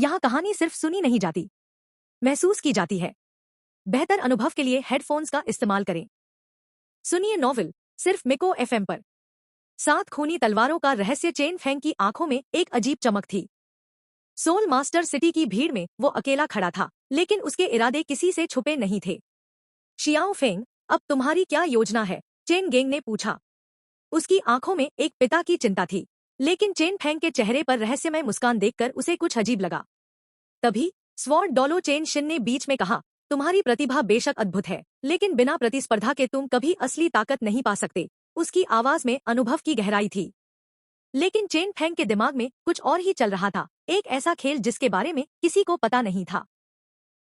यहाँ कहानी सिर्फ सुनी नहीं जाती, महसूस की जाती है। बेहतर अनुभव के लिए हेडफोन्स का इस्तेमाल करें। सुनिए नॉवल सिर्फ मिको एफएम पर। 7 खूनी तलवारों का रहस्य। चेन फेंग की आंखों में एक अजीब चमक थी। सोल मास्टर सिटी की भीड़ में वो अकेला खड़ा था, लेकिन उसके इरादे किसी से छुपे नहीं थे। शियाओ फेंग, अब तुम्हारी क्या योजना है? चेन गेंग ने पूछा। उसकी आंखों में एक पिता की चिंता थी, लेकिन चेन फेंग के चेहरे पर रहस्यमय मुस्कान देखकर उसे कुछ अजीब लगा। तभी स्वॉर्ड डॉलो चेन शिन ने बीच में कहा, तुम्हारी प्रतिभा बेशक अद्भुत है, लेकिन बिना प्रतिस्पर्धा के तुम कभी असली ताकत नहीं पा सकते। उसकी आवाज में अनुभव की गहराई थी। लेकिन चेन फेंग के दिमाग में कुछ और ही चल रहा था, एक ऐसा खेल जिसके बारे में किसी को पता नहीं था।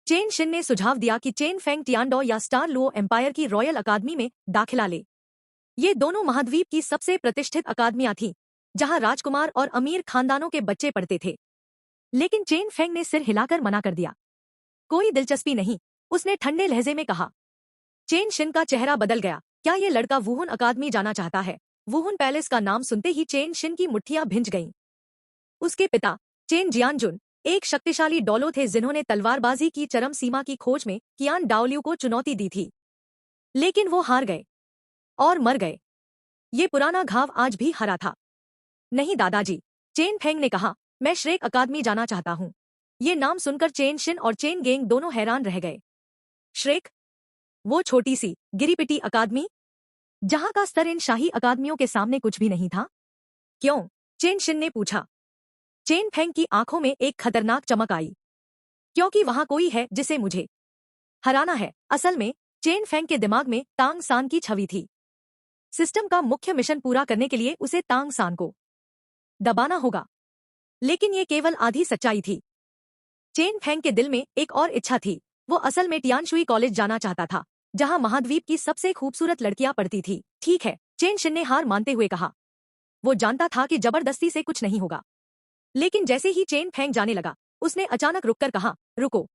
चेन शिन ने सुझाव दिया कि चेन फेंग टियानडो या स्टार लुओ एम्पायर की रॉयल अकादमी में दाखिला ले। ये दोनों महाद्वीप की सबसे प्रतिष्ठित अकादमियां थीं, जहां राजकुमार और अमीर खानदानों के बच्चे पढ़ते थे। लेकिन चेन फेंग ने सिर हिलाकर मना कर दिया। कोई दिलचस्पी नहीं, उसने ठंडे लहजे में कहा। चेन शिन का चेहरा बदल गया। क्या ये लड़का वुहुन अकादमी जाना चाहता है? वुहुन पैलेस का नाम सुनते ही चेन शिन की मुट्ठियां भिंज गईं। उसके पिता चेन जियानजुन एक शक्तिशाली डॉलो थे जिन्होंने तलवारबाजी की चरम सीमा की खोज में कियान डाओलियू को चुनौती दी थी। लेकिन वो हार गए और मर गए। ये पुराना घाव आज भी हरा था। नहीं दादाजी, चेन फेंग ने कहा, मैं श्रेक अकादमी जाना चाहता हूँ। ये नाम सुनकर चेन शिन और चेन गेंग दोनों हैरान रह गए। श्रेक? वो छोटी सी गिरीपिटी अकादमी, जहां का स्तर इन शाही अकादमियों के सामने कुछ भी नहीं था? क्यों? चेन शिन ने पूछा। चेन फेंग की आंखों में एक खतरनाक चमक आई। क्योंकि वहां कोई है जिसे मुझे हराना है। असल में चेन फेंग के दिमाग में तांग सान की छवि थी। सिस्टम का मुख्य मिशन पूरा करने के लिए उसे तांग सान को दबाना होगा। लेकिन ये केवल आधी सच्चाई थी। चेन फेंग के दिल में एक और इच्छा थी। वो असल में टियानशुई कॉलेज जाना चाहता था, जहां महाद्वीप की सबसे खूबसूरत लड़कियां पढ़ती थी। ठीक है, चेन शिन ने हार मानते हुए कहा। वो जानता था कि जबरदस्ती से कुछ नहीं होगा। लेकिन जैसे ही चेन फेंग जाने लगा, उसने अचानक रुककर कहा, रुको।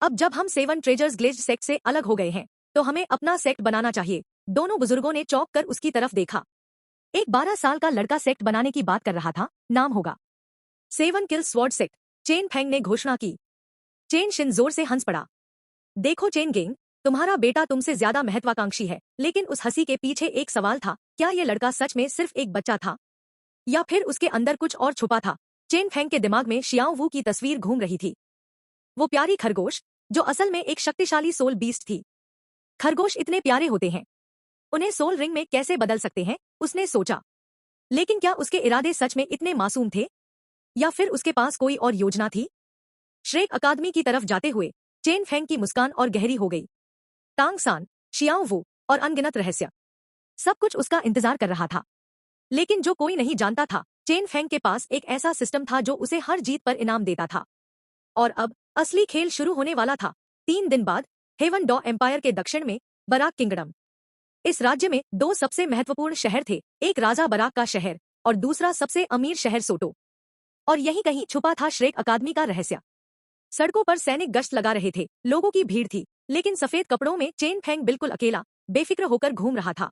अब जब हम 7 ट्रेजर्स ग्लेज्ड सेक्ट से अलग हो गए हैं, तो हमें अपना सेक्ट बनाना चाहिए। दोनों बुजुर्गों ने चौंक कर उसकी तरफ देखा। एक 12 साल का लड़का सेक्ट बनाने की बात कर रहा था। नाम होगा 7 किल स्वॉर्ड सेक्ट, चेन फेंग ने घोषणा की। चेन शिन जोर से हंस पड़ा। देखो चेन गेंग, तुम्हारा बेटा तुमसे ज्यादा महत्वाकांक्षी है। लेकिन उस हंसी के पीछे एक सवाल था, क्या ये लड़का सच में सिर्फ एक बच्चा था, या फिर उसके अंदर कुछ और छुपा था? चेन फेंग के दिमाग में शियाओ वू की तस्वीर घूम रही थी। वो प्यारी खरगोश, जो असल में एक शक्तिशाली सोल बीस्ट थी। खरगोश इतने प्यारे होते हैं, उन्हें सोल रिंग में कैसे बदल सकते हैं? उसने सोचा। लेकिन क्या उसके इरादे सच में इतने मासूम थे, या फिर उसके पास कोई और योजना थी? श्रेक अकादमी की तरफ जाते हुए चेन फेंग की मुस्कान और गहरी हो गई। तांग सान, शियाओ वू और अनगिनत रहस्य, सब कुछ उसका इंतजार कर रहा था। लेकिन जो कोई नहीं जानता था, चेन फेंग के पास एक ऐसा सिस्टम था जो उसे हर जीत पर इनाम देता था। और अब असली खेल शुरू होने वाला था। 3 दिन बाद हेवन डॉ एम्पायर के दक्षिण में बराक किंगडम। इस राज्य में 2 सबसे महत्वपूर्ण शहर थे, एक राजा बराक का शहर और दूसरा सबसे अमीर शहर सोटो। और यहीं कहीं छुपा था श्रेक अकादमी का रहस्य। सड़कों पर सैनिक गश्त लगा रहे थे, लोगों की भीड़ थी, लेकिन सफेद कपड़ों में चेन फेंग बिल्कुल अकेला, बेफिक्र होकर घूम रहा था।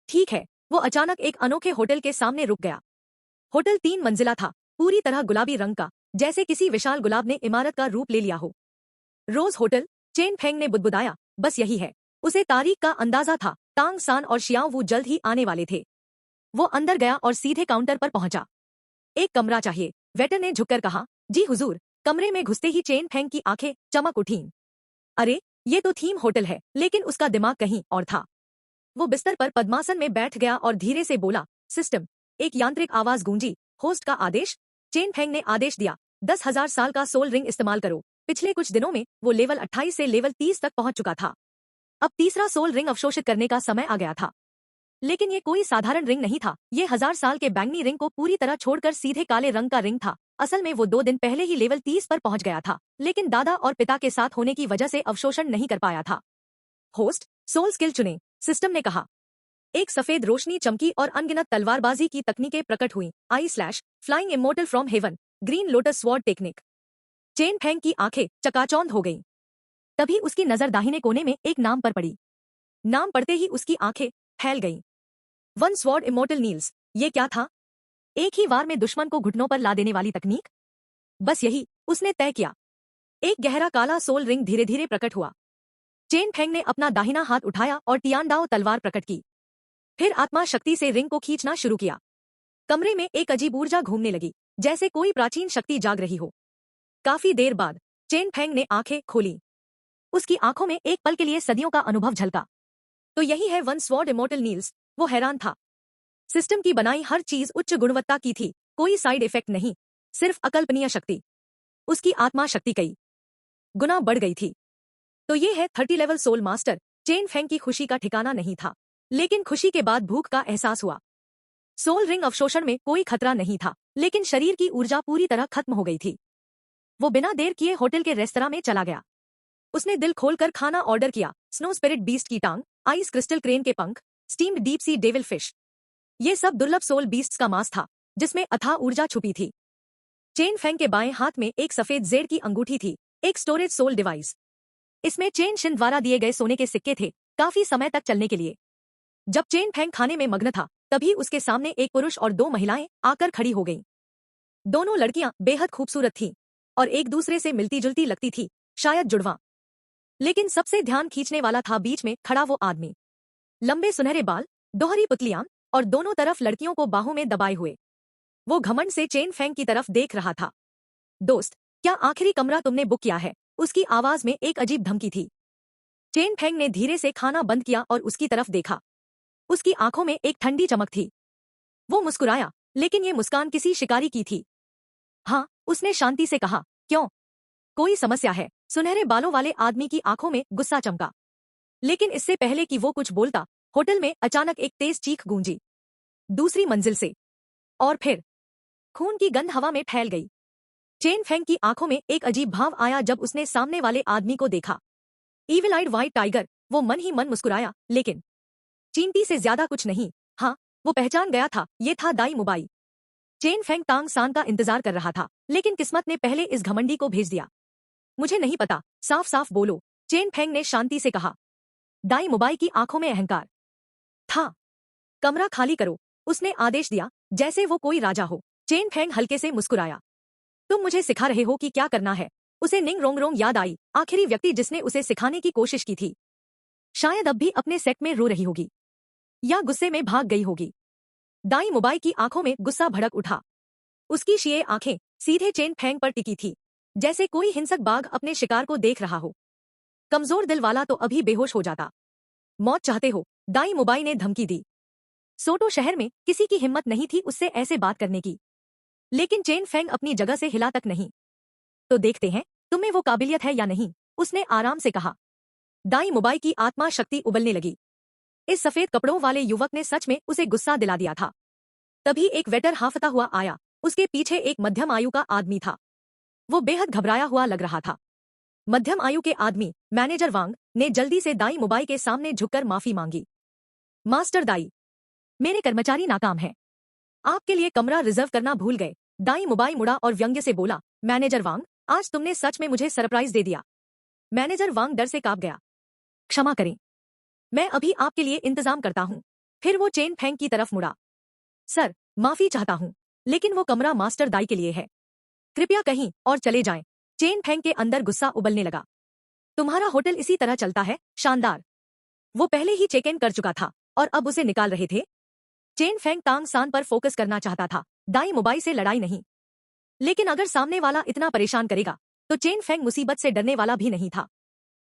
ठीक है, वो अचानक एक अनोखे होटल के सामने रुक गया। होटल 3 मंजिला था, पूरी तरह गुलाबी रंग का, जैसे किसी विशाल गुलाब ने इमारत का रूप ले लिया हो। रोज होटल, चेन फेंग ने बुदबुदाया। बस यही है। उसे तारीख का अंदाजा था। तांग सान और शियाओ वू जल्द ही आने वाले थे। वो अंदर गया और सीधे काउंटर पर पहुंचा। एक कमरा चाहिए, वेटर ने झुककर कहा। जी हुजूर। कमरे में घुसते ही चेन फेंग की आंखें चमक उठीं। अरे, ये तो थीम होटल है, लेकिन उसका दिमाग कहीं और था। वो बिस्तर पर पद्मासन में बैठ गया और धीरे से बोला, सिस्टम। एक यांत्रिक आवाज गूंजी। होस्ट का आदेश। चेन फेंग ने आदेश दिया, 10,000 साल का सोल रिंग इस्तेमाल करो। पिछले कुछ दिनों में वो लेवल 28 से लेवल 30 तक पहुंच चुका था। अब तीसरा सोल रिंग अवशोषित करने का समय आ गया था। लेकिन ये कोई साधारण रिंग नहीं था, ये 1000 साल के बैंगनी रिंग को पूरी तरह छोड़कर सीधे काले रंग का रिंग था। असल में वो 2 दिन पहले ही लेवल 30 पर पहुंच गया था, लेकिन दादा और पिता के साथ होने की वजह से अवशोषण नहीं कर पाया था। होस्ट, सोल स्किल चुने, सिस्टम ने कहा। एक सफेद रोशनी चमकी और अनगिनत तलवारबाजी की तकनीकें प्रकट हुई। आई slash, flying immortal from heaven, green lotus sword technique. Chain Feng की आंखें चकाचौंध हो गईं। तभी उसकी नजर दाहिने कोने में एक नाम पर पड़ी। नाम पढ़ते ही उसकी आंखें फैल गईं। 1 स्वॉर्ड इमोर्टल नील्स। ये क्या था? एक ही वार में दुश्मन को घुटनों पर ला देने वाली तकनीक? बस यही, उसने तय किया। एक गहरा काला सोल रिंग धीरे धीरे प्रकट हुआ। चेन फेंग ने अपना दाहिना हाथ उठाया और टियानडाओ तलवार प्रकट की। फिर आत्मा शक्ति से रिंग को खींचना शुरू किया। कमरे में एक अजीब ऊर्जा घूमने लगी, जैसे कोई प्राचीन शक्ति जाग रही हो। काफी देर बाद चेन फेंग ने आंखें खोली। उसकी आंखों में एक पल के लिए सदियों का अनुभव झलका। तो यही है वन स्वॉर्ड इमोर्टल नील्स। वो हैरान था। सिस्टम की बनाई हर चीज उच्च गुणवत्ता की थी, कोई साइड इफेक्ट नहीं, सिर्फ अकल्पनीय शक्ति। उसकी आत्मा शक्ति कई गुना बढ़ गई थी। तो ये है 30 level soul master. Chen Feng की खुशी का ठिकाना नहीं था, लेकिन खुशी के बाद भूख का एहसास हुआ। सोल रिंग अवशोषण में कोई खतरा नहीं था, लेकिन शरीर की ऊर्जा पूरी तरह खत्म हो गई थी। वो बिना देर किए होटल के रेस्तरां में चला गया। उसने दिल खोलकर खाना ऑर्डर किया। स्नो स्पिरिट बीस्ट की टांग, आइस क्रिस्टल क्रेन के पंख, steamed deep sea devil fish. ये सब दुर्लभ सोल बीस्ट्स का मांस था, जिसमें अथाह ऊर्जा छुपी थी। चेन फेंग के बाएं हाथ में एक सफेद जेड की अंगूठी थी, एक स्टोरेज सोल डिवाइस। इसमें चेन शिन द्वारा दिए गए सोने के सिक्के थे, काफी समय तक चलने के लिए। जब चेन फेंग खाने में मग्न था, तभी उसके सामने एक पुरुष और दो महिलाएं आकर खड़ी हो गईं। दोनों लड़कियां बेहद खूबसूरत थीं और एक दूसरे से मिलती जुलती लगती थी, शायद जुड़वां। लेकिन सबसे ध्यान खींचने वाला था बीच में खड़ा वो आदमी। लंबे सुनहरे बाल, दोहरी पुतलियां और दोनों तरफ लड़कियों को बाहों में दबाए हुए। वो घमंड से चेन फेंग की तरफ देख रहा था। दोस्त, क्या आखिरी कमरा तुमने बुक किया है? उसकी आवाज में एक अजीब धमकी थी। चेन फेंग ने धीरे से खाना बंद किया और उसकी तरफ देखा। उसकी आंखों में एक ठंडी चमक थी। वो मुस्कुराया, लेकिन ये मुस्कान किसी शिकारी की थी। हाँ, उसने शांति से कहा। क्यों? कोई समस्या है? सुनहरे बालों वाले आदमी की आंखों में गुस्सा चमका। लेकिन इससे पहले कि वो कुछ बोलता, होटल में अचानक एक तेज चीख गूंजी, दूसरी मंजिल से। और फिर खून की गंध हवा में फैल गई। चेन फेंग की आंखों में एक अजीब भाव आया जब उसने सामने वाले आदमी को देखा। ईविल आइड व्हाइट टाइगर। वो मन ही मन मुस्कुराया, लेकिन चींटी से ज्यादा कुछ नहीं। हाँ, वो पहचान गया था, ये था दाई मुबाई। चेन फेंग तांग सान का इंतजार कर रहा था, लेकिन किस्मत ने पहले इस घमंडी को भेज दिया। मुझे नहीं पता, साफ साफ बोलो, चेन फेंग ने शांति से कहा। दाई मुबाई की आंखों में अहंकार था। कमरा खाली करो, उसने आदेश दिया, जैसे वो कोई राजा हो। चेन फेंग हल्के से मुस्कुराया। तुम मुझे सिखा रहे हो कि क्या करना है? उसे निंग रोंग रोंग याद आई, आखिरी व्यक्ति जिसने उसे सिखाने की कोशिश की थी। शायद अब भी अपने सेट में रो रही होगी, या गुस्से में भाग गई होगी। दाई मुबाई की आंखों में गुस्सा भड़क उठा। उसकी शीये आंखें सीधे चेन फेंग पर टिकी थी, जैसे कोई हिंसक बाघ अपने शिकार को देख रहा हो। कमजोर दिल वाला तो अभी बेहोश हो जाता। मौत चाहते हो? दाई मुबाई ने धमकी दी। सोटो शहर में किसी की हिम्मत नहीं थी उससे ऐसे बात करने की, लेकिन चेन फेंग अपनी जगह से हिला तक नहीं। तो देखते हैं, तुम्हें वो काबिलियत है या नहीं, उसने आराम से कहा। दाई मुबाई की आत्मा शक्ति उबलने लगी। इस सफेद कपड़ों वाले युवक ने सच में उसे गुस्सा दिला दिया था। तभी एक वेटर हांफता हुआ आया। उसके पीछे एक मध्यम आयु का आदमी था। वो बेहद घबराया हुआ लग रहा था। मध्यम आयु के आदमी, मैनेजर वांग, ने जल्दी से दाई मुबाई के सामने झुककर माफी मांगी। मास्टर दाई, मेरे कर्मचारी नाकाम हैं। आपके लिए कमरा रिजर्व करना भूल गए। दाई मुबाई मुड़ा और व्यंग्य से बोला, मैनेजर वांग, आज तुमने सच में मुझे सरप्राइज दे दिया। मैनेजर वांग डर से कांप गया। क्षमा करें, मैं अभी आपके लिए इंतजाम करता हूँ। फिर वो चेन फेंग की तरफ मुड़ा। सर, माफी चाहता हूँ, लेकिन वो कमरा मास्टर दाई के लिए है। कृपया कहीं और चले जाएं। चेन फेंग के अंदर गुस्सा उबलने लगा। तुम्हारा होटल इसी तरह चलता है? शानदार। वो पहले ही चेक इन कर चुका था और अब उसे निकाल रहे थे। चेन फेंग तांग सान पर फोकस करना चाहता था, दाई मुबाई से लड़ाई नहीं। लेकिन अगर सामने वाला इतना परेशान करेगा, तो चेन फेंग मुसीबत से डरने वाला भी नहीं था।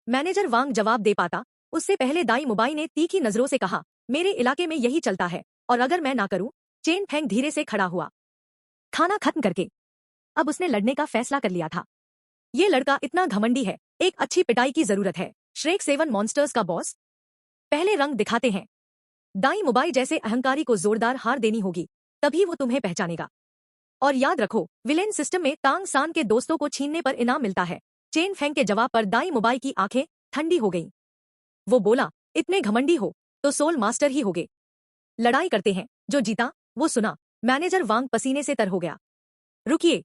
मैनेजर वांग जवाब दे पाता, उससे पहले दाई मुबाई ने तीखी नजरों से कहा, मेरे इलाके में यही चलता है, और अगर मैं ना करूं। चेन फेंग धीरे से खड़ा हुआ, खाना खत्म करके। अब उसने लड़ने का फैसला कर लिया था। ये लड़का इतना घमंडी है, एक अच्छी पिटाई की जरूरत है। श्रेक 7 मॉन्स्टर्स का बॉस। पहले रंग दिखाते हैं। दाई मुबाई जैसे अहंकारी को जोरदार हार देनी होगी, तभी वो तुम्हें पहचानेगा। और याद रखो, विलेन सिस्टम में तांग सान के दोस्तों को छीनने पर इनाम मिलता है। चेन फेंग के जवाब पर दाई मुबाई की आंखें ठंडी हो गईं। वो बोला, इतने घमंडी हो तो सोल मास्टर ही होगे। लड़ाई करते हैं, जो जीता वो सुना। मैनेजर वांग पसीने से तर हो गया। रुकिए,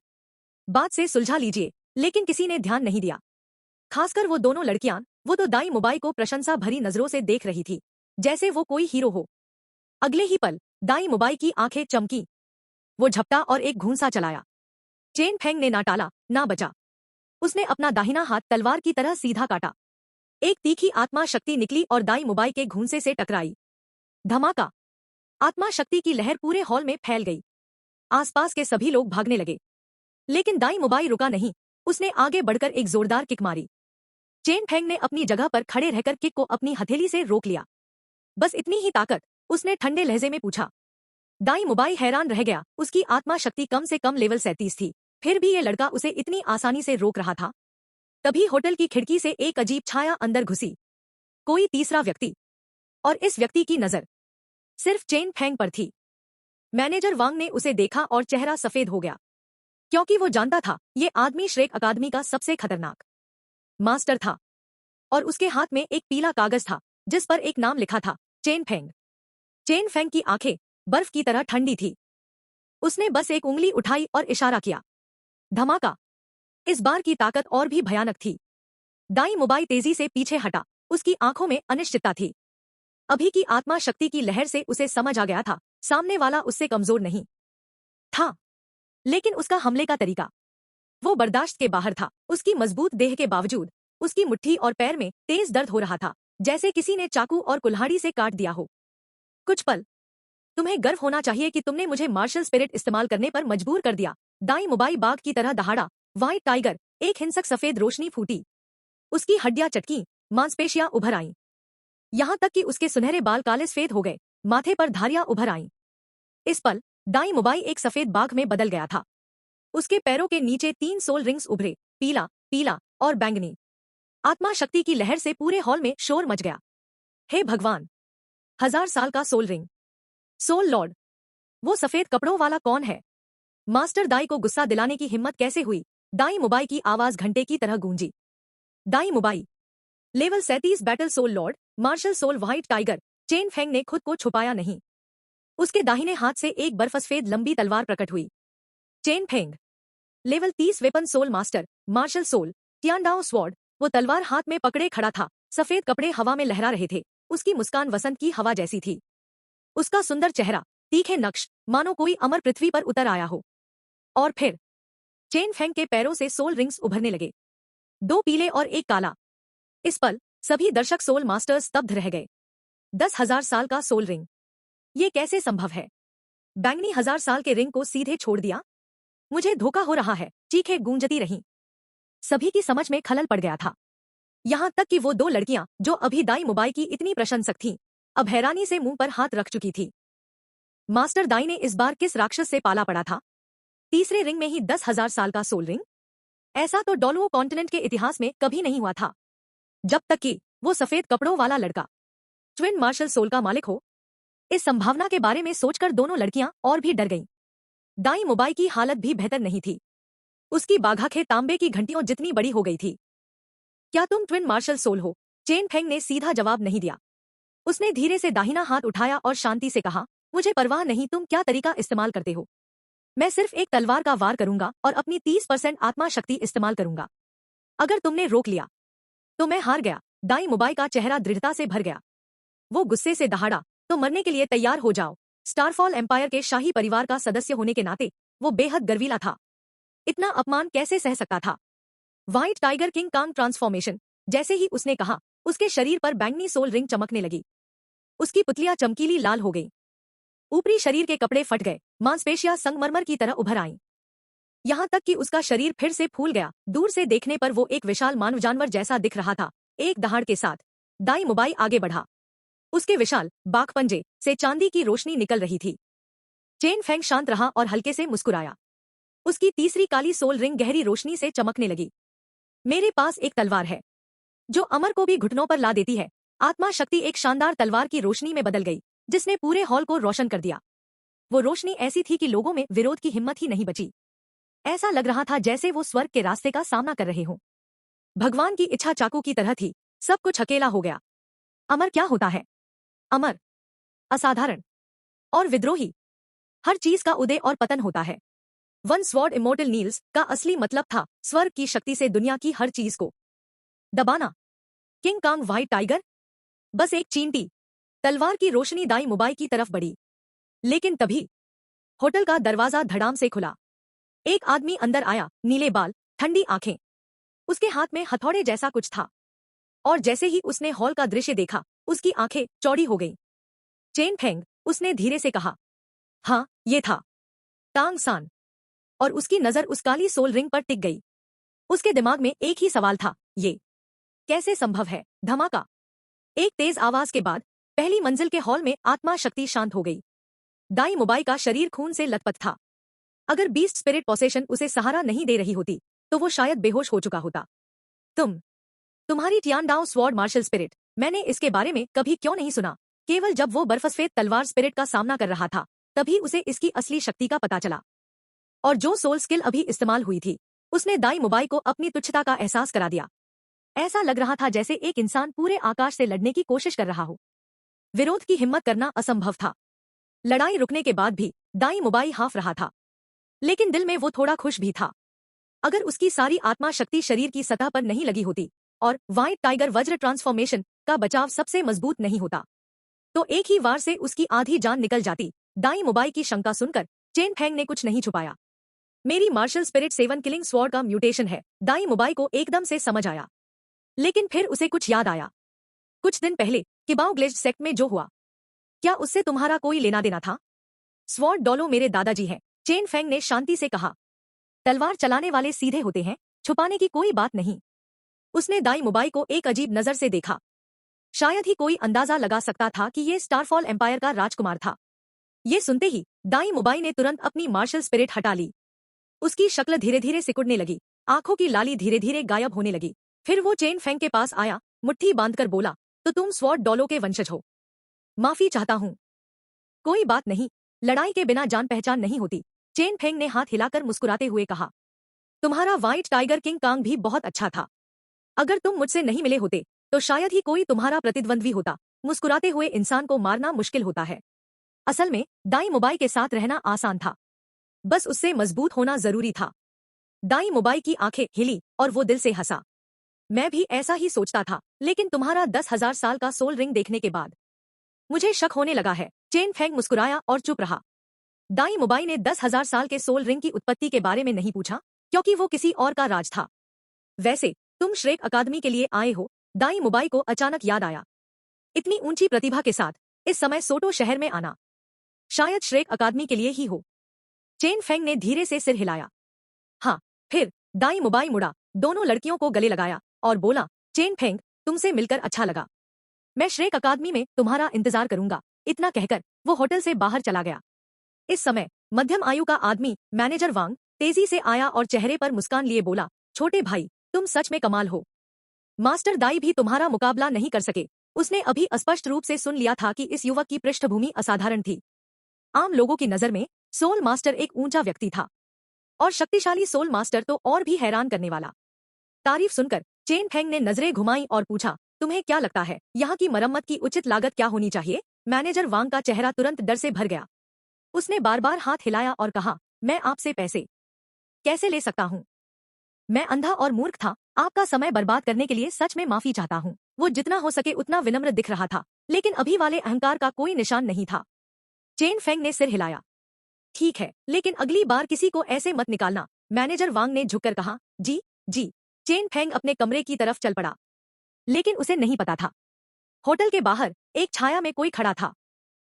बात से सुलझा लीजिए। लेकिन किसी ने ध्यान नहीं दिया, खासकर वो दोनों लड़कियां। वो तो दाई मुबाई को प्रशंसा भरी नजरों से देख रही थी, जैसे वो कोई हीरो हो। अगले ही पल दाई मुबाई की आंखें चमकी। वो झपटा और एक घूंसा चलाया। चेन फेंग ने ना टाला, ना बचा। उसने अपना दाहिना हाथ तलवार की तरह सीधा काटा। एक तीखी आत्मा शक्ति निकली और दाई मुबाई के घूंसे से टकराई। धमाका। आत्मा शक्ति की लहर पूरे हॉल में फैल गई। आसपास के सभी लोग भागने लगे, लेकिन दाई मुबाई रुका नहीं। उसने आगे बढ़कर एक जोरदार किक मारी। चेन फेंग ने अपनी जगह पर खड़े रहकर किक को अपनी हथेली से रोक लिया। बस इतनी ही ताकत, उसने ठंडे लहजे में पूछा। दाई मुबाई हैरान रह गया। उसकी आत्मा शक्ति कम से कम लेवल 37 थी, फिर भी ये लड़का उसे इतनी आसानी से रोक रहा था। तभी होटल की खिड़की से एक अजीब छाया अंदर घुसी। कोई तीसरा व्यक्ति, और इस व्यक्ति की नजर सिर्फ चेन फेंग पर थी। मैनेजर वांग ने उसे देखा और चेहरा सफेद हो गया, क्योंकि वो जानता था ये आदमी श्रेक अकादमी का सबसे खतरनाक मास्टर था। और उसके हाथ में एक पीला कागज था जिस पर एक नाम लिखा था, चेन फेंग। चेन फेंग की आंखें बर्फ की तरह ठंडी थी। उसने बस एक उंगली उठाई और इशारा किया। धमाका। इस बार की ताकत और भी भयानक थी। दाई मुबाई तेजी से पीछे हटा। उसकी आंखों में अनिश्चितता थी। अभी की आत्मा शक्ति की लहर से उसे समझ आ गया था, सामने वाला उससे कमजोर नहीं था, लेकिन उसका हमले का तरीका, वो बर्दाश्त के बाहर था। उसकी मजबूत देह के बावजूद उसकी मुट्ठी और पैर में तेज दर्द हो रहा था, जैसे किसी ने चाकू और कुल्हाड़ी से काट दिया हो। कुछ पल तुम्हें गर्व होना चाहिए कि तुमने मुझे मार्शल स्पिरिट इस्तेमाल करने पर मजबूर कर दिया। दाई मुबाई बाघ की तरह दहाड़ा। White tiger. एक हिंसक सफेद रोशनी फूटी। उसकी हड्डियां चटकी, मांसपेशियां उभर आईं। यहां तक कि उसके सुनहरे बाल काले सफेद हो गए, माथे पर धारियां उभर आईं। इस पल दाई मुबाई एक सफेद बाघ में बदल गया था। उसके पैरों के नीचे 3 सोल रिंग्स उभरे, पीला, पीला और बैंगनी। आत्मा शक्ति की लहर से पूरे हॉल में शोर मच गया। हे भगवान! 1000 साल का सोल रिंग। सोल लॉर्ड, वो सफेद कपड़ों वाला कौन है? मास्टर दाई को गुस्सा दिलाने की हिम्मत कैसे हुई? दाई मुबाई की आवाज घंटे की तरह गूंजी। Dai Mubai, level 37 battle soul lord, martial soul white tiger. Chen Feng ने खुद को छुपाया नहीं। उसके दाहिने हाथ से एक बर्फसफेद लंबी तलवार प्रकट हुई। Chen Feng, level 30 weapon soul master, martial soul, Tiandao sword. वो तलवार हाथ में पकड़े खड़ा था। सफेद कपड़े हवा में लहरा रहे थे। उसकी मुस्कान वसंत की हवा जैसी थी। उसका सुंदर चेहरा, तीखे नक्श, मानो कोई अमर पृथ्वी पर उतर आया हो। और फिर चेन फेंग के पैरों से सोल रिंग्स उभरने लगे, 2 पीले और एक काला। इस पल सभी दर्शक सोल मास्टर्स स्तब्ध रह गए। 10,000 साल का सोल रिंग, ये कैसे संभव है? बैंगनी 1000 साल के रिंग को सीधे छोड़ दिया। मुझे धोखा हो रहा है, चीखें गूंजती रहीं। सभी की समझ में खलल पड़ गया था, यहां तक कि वो 2 लड़कियां जो अभी दाई मुबाई की इतनी प्रशंसक थीं, अब हैरानी से मुंह पर हाथ रख चुकी थी। मास्टर दाई ने इस बार किस राक्षस से पाला पड़ा था? तीसरे रिंग में ही 10,000 साल का सोल रिंग? ऐसा तो डोलवो कॉन्टिनेंट के इतिहास में कभी नहीं हुआ था, जब तक कि वो सफेद कपड़ों वाला लड़का ट्विन मार्शल सोल का मालिक हो। इस संभावना के बारे में सोचकर दोनों लड़कियां और भी डर गईं। दाई मुबाई की हालत भी बेहतर नहीं थी। उसकी बाघाखें तांबे की घंटियों जितनी बड़ी हो गई थी। क्या तुम ट्विन मार्शल सोल हो? चेन फेंग ने सीधा जवाब नहीं दिया। उसने धीरे से दाहिना हाथ उठाया और शांति से कहा, मुझे परवाह नहीं तुम क्या तरीका इस्तेमाल करते हो। मैं सिर्फ एक तलवार का वार करूंगा और अपनी 30% आत्मा शक्ति इस्तेमाल करूंगा। अगर तुमने रोक लिया तो मैं हार गया। दाई मुबाई का चेहरा दृढ़ता से भर गया। वो गुस्से से दहाड़ा, तो मरने के लिए तैयार हो जाओ। स्टारफॉल एम्पायर के शाही परिवार का सदस्य होने के नाते वो बेहद गर्वीला था। इतना अपमान कैसे सह सकता था? White tiger King Kong transformation. जैसे ही उसने कहा, उसके शरीर पर बैंगनी सोल रिंग चमकने लगी। उसकी पुतलियां चमकीली लाल हो गईं। ऊपरी शरीर के कपड़े फट गए, मांसपेशियां संगमरमर की तरह उभर आईं। यहां तक कि उसका शरीर फिर से फूल गया। दूर से देखने पर वो एक विशाल मानव जानवर जैसा दिख रहा था। एक दहाड़ के साथ दाई मुबाई आगे बढ़ा। उसके विशाल बाघ पंजे से चांदी की रोशनी निकल रही थी। चेन फेंग शांत रहा और हल्के से मुस्कुराया। उसकी तीसरी काली सोल रिंग गहरी रोशनी से चमकने लगी। मेरे पास एक तलवार है जो अमर को भी घुटनों पर ला देती है। आत्मा शक्ति एक शानदार तलवार की रोशनी में बदल गई, जिसने पूरे हॉल को रोशन कर दिया। वो रोशनी ऐसी थी कि लोगों में विरोध की हिम्मत ही नहीं बची। ऐसा लग रहा था जैसे वो स्वर्ग के रास्ते का सामना कर रहे हों। भगवान की इच्छा चाकू की तरह थी। सब कुछ अकेला हो गया। अमर क्या होता है? अमर, असाधारण और विद्रोही। हर चीज का उदय और पतन होता है। वन स्वॉर्ड इमोर्टल नील्स का असली मतलब था स्वर्ग की शक्ति से दुनिया की हर चीज को दबाना। किंग कांग व्हाइट टाइगर, बस एक चींटी तलवार की रोशनी दाई मुबाई की तरफ बढ़ी। लेकिन तभी होटल का दरवाजा धड़ाम से खुला। एक आदमी अंदर आया, नीले बाल, ठंडी आंखें। उसके हाथ में हथौड़े जैसा कुछ था, और जैसे ही उसने हॉल का दृश्य देखा, उसकी आंखें चौड़ी हो गईं। चेन फेंग, उसने धीरे से कहा। हाँ, ये था टांग सान। और उसकी नजर उस काली सोल रिंग पर टिक गई। उसके दिमाग में एक ही सवाल था, ये कैसे संभव है? धमाका। एक तेज आवाज के बाद पहली मंजिल के हॉल में आत्मा शक्ति शांत हो गई। दाई मुबाई का शरीर खून से लथपथ था। अगर बीस्ट स्पिरिट पोसेशन उसे सहारा नहीं दे रही होती तो वो शायद बेहोश हो चुका होता। तुम्हारी टियानडाओ स्वॉर्ड मार्शल स्पिरिट, मैंने इसके बारे में कभी क्यों नहीं सुना? केवल जब वो बर्फसफेद तलवार स्पिरिट का सामना कर रहा था तभी उसे इसकी असली शक्ति का पता चला। और जो सोल स्किल अभी इस्तेमाल हुई थी उसने दाई मुबाई को अपनी तुच्छता का एहसास करा दिया। ऐसा लग रहा था जैसे एक इंसान पूरे आकाश से लड़ने की कोशिश कर रहा हो। विरोध की हिम्मत करना असंभव था। लड़ाई रुकने के बाद भी दाई मुबाई हाफ रहा था, लेकिन दिल में वो थोड़ा खुश भी था। अगर उसकी सारी आत्मा शक्ति शरीर की सतह पर नहीं लगी होती और व्हाइट टाइगर वज्र ट्रांसफॉर्मेशन का बचाव सबसे मजबूत नहीं होता तो एक ही वार से उसकी आधी जान निकल जाती। दाई मुबाई की शंका सुनकर चेन फेंग ने कुछ नहीं छुपाया। मेरी मार्शल स्पिरिट 7 किलिंग स्वॉर्ड का म्यूटेशन है। दाई मुबाई को एकदम से समझ आया, लेकिन फिर उसे कुछ याद आया। कुछ दिन पहले किबाओ ग्लेज्ड सेक्ट में जो हुआ, क्या उससे तुम्हारा कोई लेना देना था? स्वॉर्ड डॉलो मेरे दादाजी हैं, चेन फेंग ने शांति से कहा। तलवार चलाने वाले सीधे होते हैं, छुपाने की कोई बात नहीं। उसने दाई मुबाई को एक अजीब नजर से देखा। शायद ही कोई अंदाजा लगा सकता था कि ये स्टारफॉल एम्पायर का राजकुमार था। ये सुनते ही दाई मुबाई ने तुरंत अपनी मार्शल स्पिरिट हटा ली। उसकी शक्ल धीरे धीरे सिकुड़ने लगी, आंखों की लाली धीरे धीरे गायब होने लगी। फिर वो चेन फेंग के पास आया, मुट्ठी बांधकर बोला, तो तुम स्वॉर्ड डॉलो के वंशज हो? माफी चाहता हूँ। कोई बात नहीं, लड़ाई के बिना जान पहचान नहीं होती। चेन फेंग ने हाथ हिलाकर मुस्कुराते हुए कहा। तुम्हारा व्हाइट टाइगर किंग कांग भी बहुत अच्छा था। अगर तुम मुझसे नहीं मिले होते तो शायद ही कोई तुम्हारा प्रतिद्वंद्वी होता। मुस्कुराते हुए इंसान को मारना मुश्किल होता है। असल में दाई मुबाई के साथ रहना आसान था, बस उससे मजबूत होना जरूरी था। दाई मुबाई की आंखें हिली और वो दिल से हंसा। मैं भी ऐसा ही सोचता था, लेकिन तुम्हारा 10,000 साल का सोल रिंग देखने के बाद मुझे शक होने लगा है। चेन फेंग मुस्कुराया और चुप रहा। दाई मुबाई ने 10,000 साल के सोल रिंग की उत्पत्ति के बारे में नहीं पूछा, क्योंकि वो किसी और का राज था। वैसे तुम श्रेक अकादमी के लिए आए हो? दाई मुबाई को अचानक याद आया। इतनी ऊंची प्रतिभा के साथ इस समय सोटो शहर में आना शायद श्रेक अकादमी के लिए ही हो। चेन फेंग ने धीरे से सिर हिलाया। हाँ। फिर दाई मुबाई मुड़ा, दोनों लड़कियों को गले लगाया और बोला, चेन फेंग, तुमसे मिलकर अच्छा लगा। मैं श्रेक अकादमी में तुम्हारा इंतजार करूंगा। इतना कहकर वो होटल से बाहर चला गया। इस समय मध्यम आयु का आदमी मैनेजर वांग तेजी से आया और चेहरे पर मुस्कान लिए बोला, छोटे भाई, तुम सच में कमाल हो। मास्टर दाई भी तुम्हारा मुकाबला नहीं कर सके। उसने अभी स्पष्ट रूप से सुन लिया था कि इस युवक की पृष्ठभूमि असाधारण थी। आम लोगों की नजर में सोल मास्टर एक ऊंचा व्यक्ति था, और शक्तिशाली सोल मास्टर तो और भी हैरान करने वाला। तारीफ सुनकर चेन फेंग ने नजरें घुमाई और पूछा, तुम्हें क्या लगता है यहाँ की मरम्मत की उचित लागत क्या होनी चाहिए? मैनेजर वांग का चेहरा तुरंत डर से भर गया। उसने बार बार हाथ हिलाया और कहा, मैं आपसे पैसे कैसे ले सकता हूँ? मैं अंधा और मूर्ख था। आपका समय बर्बाद करने के लिए सच में माफी चाहता हूँ। वो जितना हो सके उतना विनम्र दिख रहा था, लेकिन अभी वाले अहंकार का कोई निशान नहीं था। चेन फेंग ने सिर हिलाया। ठीक है, लेकिन अगली बार किसी को ऐसे मत निकालना। मैनेजर वांग ने झुककर कहा, जी जी। चेन फेंग अपने कमरे की तरफ चल पड़ा, लेकिन उसे नहीं पता था होटल के बाहर एक छाया में कोई खड़ा था।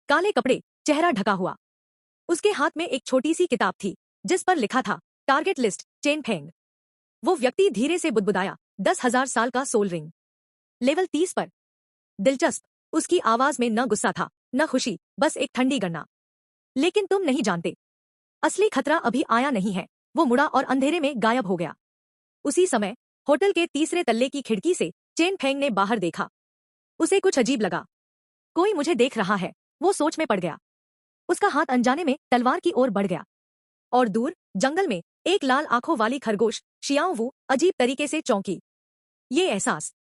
काले कपड़े, चेहरा ढका हुआ। उसके हाथ में एक छोटी सी किताब थी जिस पर लिखा था, टारगेट लिस्ट चेन फेंग। वो व्यक्ति धीरे से बुदबुदाया, 10,000 साल का सोल रिंग, लेवल 30 पर। दिलचस्प। उसकी आवाज में न गुस्सा था न खुशी, बस एक ठंडी गणना। लेकिन तुम नहीं जानते, असली खतरा अभी आया नहीं है। वो मुड़ा और अंधेरे में गायब हो गया। उसी समय होटल के तीसरे तल्ले की खिड़की से चेन फेंग ने बाहर देखा। उसे कुछ अजीब लगा। कोई मुझे देख रहा है, वो सोच में पड़ गया। उसका हाथ अनजाने में तलवार की ओर बढ़ गया, और दूर जंगल में एक लाल आंखों वाली खरगोश शियाओ वू अजीब तरीके से चौंकी। ये एहसास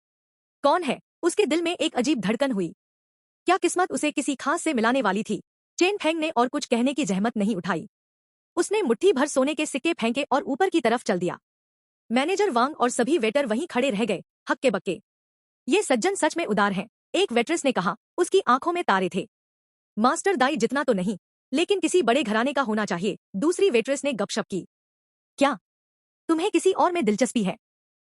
कौन है? उसके दिल में एक अजीब धड़कन हुई। क्या किस्मत उसे किसी खास से मिलाने वाली थी? चेन फेंग ने और कुछ कहने की जहमत नहीं उठाई। उसने मुट्ठी भर सोने के सिक्के फेंके और ऊपर की तरफ चल दिया। मैनेजर वांग और सभी वेटर वहीं खड़े रह गए, हक्के बक्के। ये सज्जन सच में उदार हैं, एक वेट्रेस ने कहा। उसकी आंखों में तारे थे। मास्टर दाई जितना तो नहीं, लेकिन किसी बड़े घराने का होना चाहिए। दूसरी वेट्रेस ने गपशप की। क्या तुम्हें किसी और में दिलचस्पी है?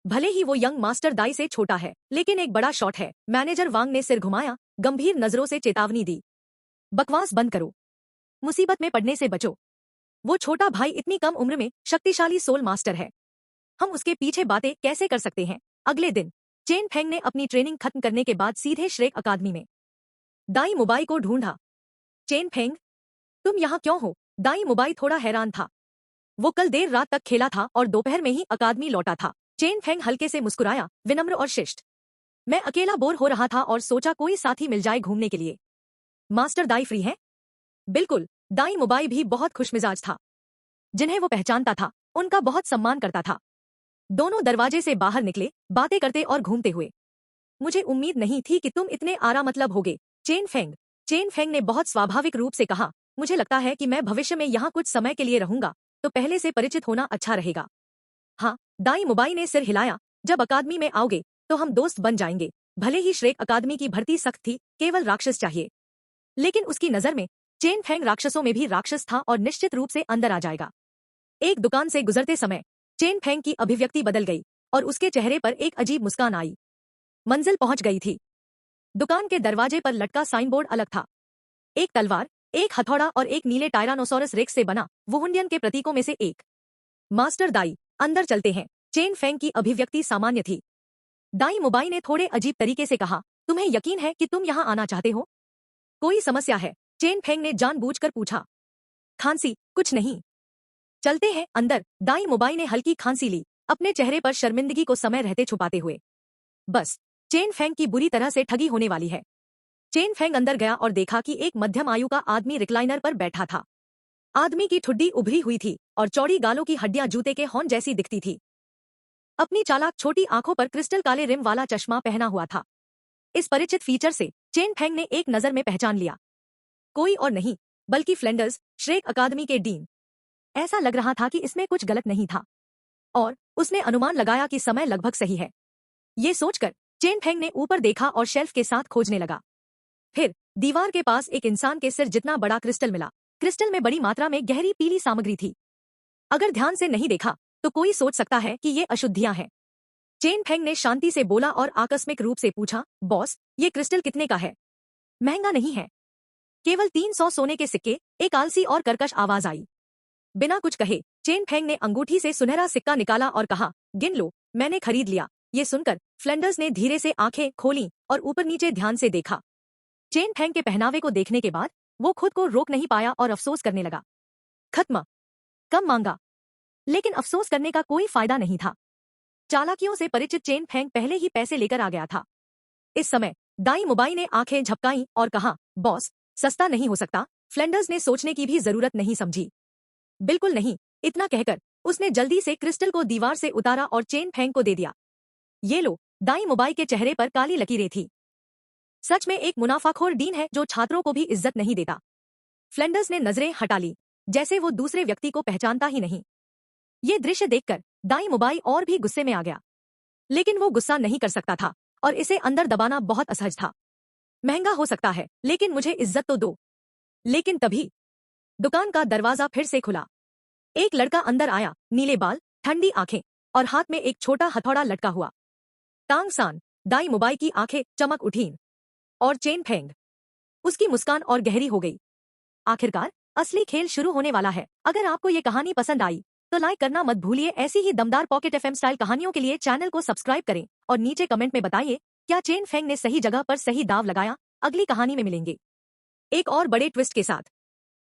भले ही वो यंग मास्टर दाई से छोटा है, लेकिन एक बड़ा शॉट है। मैनेजर वांग ने सिर घुमाया, गंभीर नजरों से चेतावनी दी। बकवास बंद करो, मुसीबत में पड़ने से बचो। वो छोटा भाई इतनी कम उम्र में शक्तिशाली सोल मास्टर है, हम उसके पीछे बातें कैसे कर सकते हैं। अगले दिन चेन फेंग ने अपनी ट्रेनिंग खत्म करने के बाद सीधे श्रेक अकादमी में दाई मुबाई को ढूंढा। चेन फेंग, तुम यहाँ क्यों हो? दाई मुबाई थोड़ा हैरान था। वो कल देर रात तक खेला था और दोपहर में ही अकादमी लौटा था। चेन फेंग हल्के से मुस्कुराया, विनम्र और शिष्ट। मैं अकेला बोर हो रहा था और सोचा कोई साथी मिल जाए घूमने के लिए। मास्टर दाई फ्री है? बिल्कुल। दाई मुबाई भी बहुत खुशमिजाज था। जिन्हें वो पहचानता था उनका बहुत सम्मान करता था। दोनों दरवाजे से बाहर निकले, बातें करते और घूमते हुए। मुझे उम्मीद नहीं थी कि तुम इतने आरा मतलब होगे, चेन फेंग ने बहुत स्वाभाविक रूप से कहा। मुझे लगता है कि मैं भविष्य में यहाँ कुछ समय के लिए रहूंगा, तो पहले से परिचित होना अच्छा रहेगा। हाँ, दाई मुबाई ने सिर हिलाया। जब अकादमी में आओगे तो हम दोस्त बन जाएंगे। भले ही श्रेक अकादमी की भर्ती सख्त थी, केवल राक्षस चाहिए। लेकिन उसकी नजर में चेन फेंग राक्षसों में भी राक्षस था और निश्चित रूप से अंदर आ जाएगा। एक दुकान से गुजरते समय चेन फेंग की अभिव्यक्ति बदल गई और उसके चेहरे पर एक अजीब मुस्कान आई। मंजिल पहुंच गई थी। दुकान के दरवाजे पर लटका साइनबोर्ड अलग था। एक तलवार, एक हथौड़ा और एक नीले टायरानोसोरस रेक्स से बना वुहुंडियन के प्रतीकों में से एक। मास्टर दाई, अंदर चलते हैं। चेन फेंग की अभिव्यक्ति सामान्य थी। दाई मुबाई ने थोड़े अजीब तरीके से कहा, तुम्हें यकीन है कि तुम यहाँ आना चाहते हो? कोई समस्या है? चेन फेंग ने जानबूझकर पूछा। खांसी? कुछ नहीं। चलते हैं अंदर। दाई मुबाई ने हल्की खांसी ली, अपने चेहरे पर शर्मिंदगी को समय रहते छुपाते हुए। बस, चेन फेंग की बुरी तरह से ठगी होने वाली है। चेन फेंग अंदर गया और देखा कि एक मध्यम आयु का आदमी रिक्लाइनर पर बैठा था। आदमी की ठुड्डी उभरी हुई थी और चौड़ी गालों की हड्डियां जूते के हॉर्न जैसी दिखती थी। अपनी चालाक छोटी आंखों पर क्रिस्टल काले रिम वाला चश्मा पहना हुआ था। इस परिचित फीचर से चेन फेंग ने एक नजर में पहचान लिया। कोई और नहीं बल्कि फ्लेंडर्स, श्रेक अकादमी के डीन। ऐसा लग रहा था कि इसमें कुछ गलत नहीं था और उसने अनुमान लगाया कि समय लगभग सही है। ये सोचकर चेन फेंग ने ऊपर देखा और शेल्फ के साथ खोजने लगा। फिर दीवार के पास एक इंसान के सिर जितना बड़ा क्रिस्टल मिला। क्रिस्टल में बड़ी मात्रा में गहरी पीली सामग्री थी। अगर ध्यान से नहीं देखा तो कोई सोच सकता है कि ये अशुद्धियां हैं। चेन फेंग ने शांति से बोला और आकस्मिक रूप से पूछा, बॉस, ये क्रिस्टल कितने का है? महंगा नहीं है, केवल 300 सोने के सिक्के। एक आलसी और कर्कश आवाज आई। बिना कुछ कहे चेन फेंग ने अंगूठी से सुनहरा सिक्का निकाला और कहा, गिन लो, मैंने खरीद लिया। ये सुनकर फ्लेंडर्स ने धीरे से आंखें खोली और ऊपर नीचे ध्यान से देखा। चेन फेंग के पहनावे को देखने के बाद वो खुद को रोक नहीं पाया और अफसोस करने लगा। खत्म। कम मांगा, लेकिन अफसोस करने का कोई फायदा नहीं था। चालाकियों से परिचित चेन फेंग पहले ही पैसे लेकर आ गया था। इस समय दाई मुबाई ने आंखें झपकाईं और कहा, बॉस, सस्ता नहीं हो सकता। फ्लेंडर्स ने सोचने की भी जरूरत नहीं समझी। बिल्कुल नहीं। इतना कहकर उसने जल्दी से क्रिस्टल को दीवार से उतारा और चेन फेंग को दे दिया। ये लो। दाई मुबाई के चेहरे पर काली लकीरें थी। सच में एक मुनाफाखोर डीन है जो छात्रों को भी इज्जत नहीं देता। फ्लेंडर्स ने नजरें हटा ली, जैसे वो दूसरे व्यक्ति को पहचानता ही नहीं। ये दृश्य देखकर दाई मुबाई और भी गुस्से में आ गया, लेकिन वो गुस्सा नहीं कर सकता था और इसे अंदर दबाना बहुत असहज था। महंगा हो सकता है, लेकिन मुझे इज्जत तो दो। लेकिन तभी दुकान का दरवाजा फिर से खुला। एक लड़का अंदर आया, नीले बाल, ठंडी आंखें और हाथ में एक छोटा हथौड़ा लटका हुआ। तांग सान। दाई मुबाई की आंखें चमक उठीं और चेन फेंग, उसकी मुस्कान और गहरी हो गई। आखिरकार असली खेल शुरू होने वाला है। अगर आपको ये कहानी पसंद आई तो लाइक करना मत भूलिए। ऐसी ही दमदार पॉकेट एफएम स्टाइल कहानियों के लिए चैनल को सब्सक्राइब करें और नीचे कमेंट में बताइए, क्या चेन फेंग ने सही जगह पर सही दाव लगाया। अगली कहानी में मिलेंगे एक और बड़े ट्विस्ट के साथ।